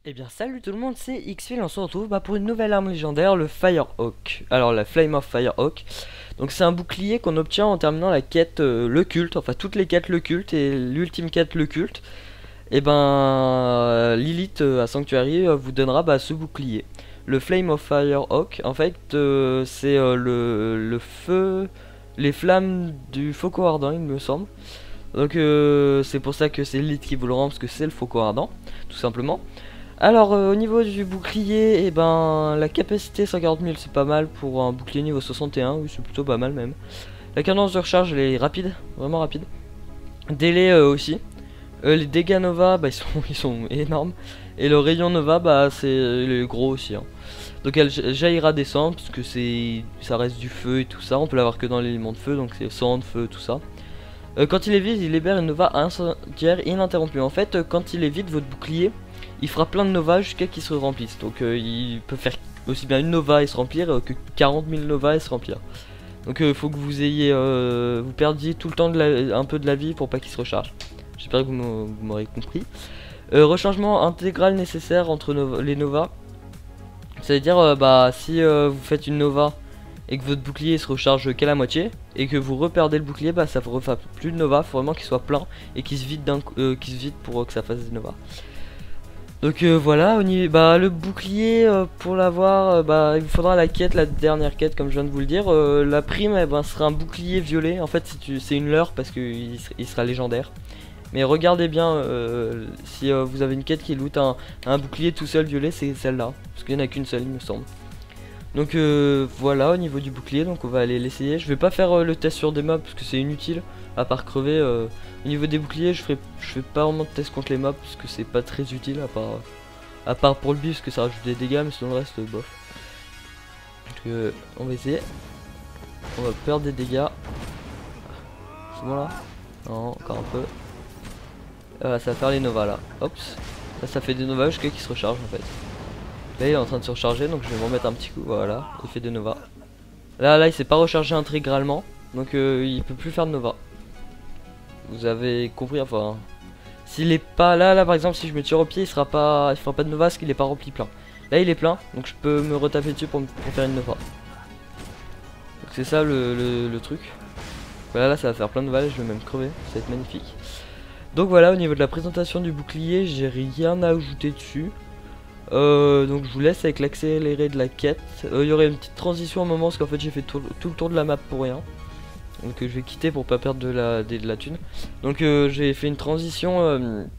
Eh bien salut tout le monde, c'est Xfil, on se retrouve pour une nouvelle arme légendaire, le Firehawk. Alors la Flame of Firehawk. Donc c'est un bouclier qu'on obtient en terminant la quête le culte, enfin toutes les quêtes le culte et l'ultime quête le culte. Et ben Lilith à Sanctuary vous donnera ce bouclier. Le Flame of Firehawk, en fait c'est le feu, les flammes du Faucon Ardent il me semble. Donc c'est pour ça que c'est Lilith qui vous le rend, parce que c'est le Faucon Ardent, tout simplement. Alors au niveau du bouclier, et ben la capacité 140 000 c'est pas mal pour un bouclier niveau 61, oui c'est plutôt pas mal même. La cadence de recharge elle est rapide, vraiment rapide. Délai aussi. Les dégâts Nova ils sont énormes. Et le rayon Nova c'est gros aussi. Hein. Donc elle jaillira des cendres parce que ça reste du feu et tout ça. On peut l'avoir que dans l'élément de feu, donc c'est cendres, feu, tout ça. Quand il est vide, il libère une Nova incendiaire ininterrompue. En fait, quand il est vide, votre bouclier, il fera plein de Nova jusqu'à qu'il se remplisse. Donc il peut faire aussi bien une Nova et se remplir que 40 000 Nova et se remplir. Donc il faut que vous ayez, vous perdiez tout le temps un peu de la vie pour pas qu'il se recharge. J'espère que vous m'aurez compris. Rechangement intégral nécessaire entre les Nova. C'est-à-dire, si vous faites une Nova et que votre bouclier se recharge qu'à la moitié et que vous reperdez le bouclier, ça vous refait plus de Nova. Faut vraiment qu'il soit plein et qu'il se vide pour que ça fasse des Nova. Donc voilà, le bouclier pour l'avoir, il vous faudra la quête, la dernière quête comme je viens de vous le dire. La prime sera un bouclier violet. En fait c'est une leurre parce qu'il sera légendaire. Mais regardez bien si vous avez une quête qui loot un bouclier tout seul violet, c'est celle-là. Parce qu'il n'y en a qu'une seule il me semble. Donc voilà au niveau du bouclier, donc on va aller l'essayer. Je vais pas faire le test sur des mobs parce que c'est inutile, à part crever. Au niveau des boucliers, je fais pas vraiment de test contre les mobs parce que c'est pas très utile, à part pour le bif parce que ça rajoute des dégâts, mais sinon le reste bof. Donc on va essayer. On va perdre des dégâts. C'est bon là? Non, encore un peu. Ça va faire les Nova là. Hop. Là ça fait des Nova jusqu'à qu'il se recharge en fait. Là il est en train de se recharger, donc je vais m'en mettre un petit coup. Voilà, il fait des Nova. Là il s'est pas rechargé intégralement, donc il peut plus faire de Nova. Vous avez compris, enfin. S'il est pas là par exemple, si je me tire au pied, il fera pas de Nova parce qu'il est pas rempli plein. Là il est plein, donc je peux me retaper dessus pour faire une Nova. Donc c'est ça le truc. Voilà, là ça va faire plein de Nova, je vais même crever, ça va être magnifique. Donc voilà, au niveau de la présentation du bouclier, j'ai rien à ajouter dessus. Donc je vous laisse avec l'accéléré de la quête. Il y aurait une petite transition au moment parce qu'en fait j'ai fait tout le tour de la map pour rien. Donc je vais quitter pour pas perdre de la thune. Donc j'ai fait une transition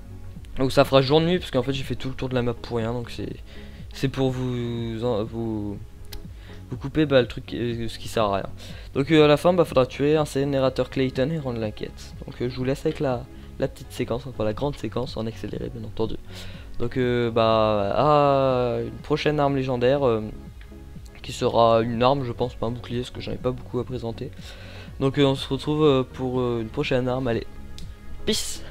où ça fera jour-nuit parce qu'en fait j'ai fait tout le tour de la map pour rien. Donc c'est pour vous couper le truc ce qui sert à rien. Donc à la fin faudra tuer un Incinérateur Clayton et rendre la quête. Donc je vous laisse avec la petite séquence, enfin la grande séquence en accéléré bien entendu. Donc une prochaine arme légendaire qui sera une arme je pense, pas un bouclier parce que j'en ai pas beaucoup à présenter. Donc on se retrouve pour une prochaine arme, allez, peace.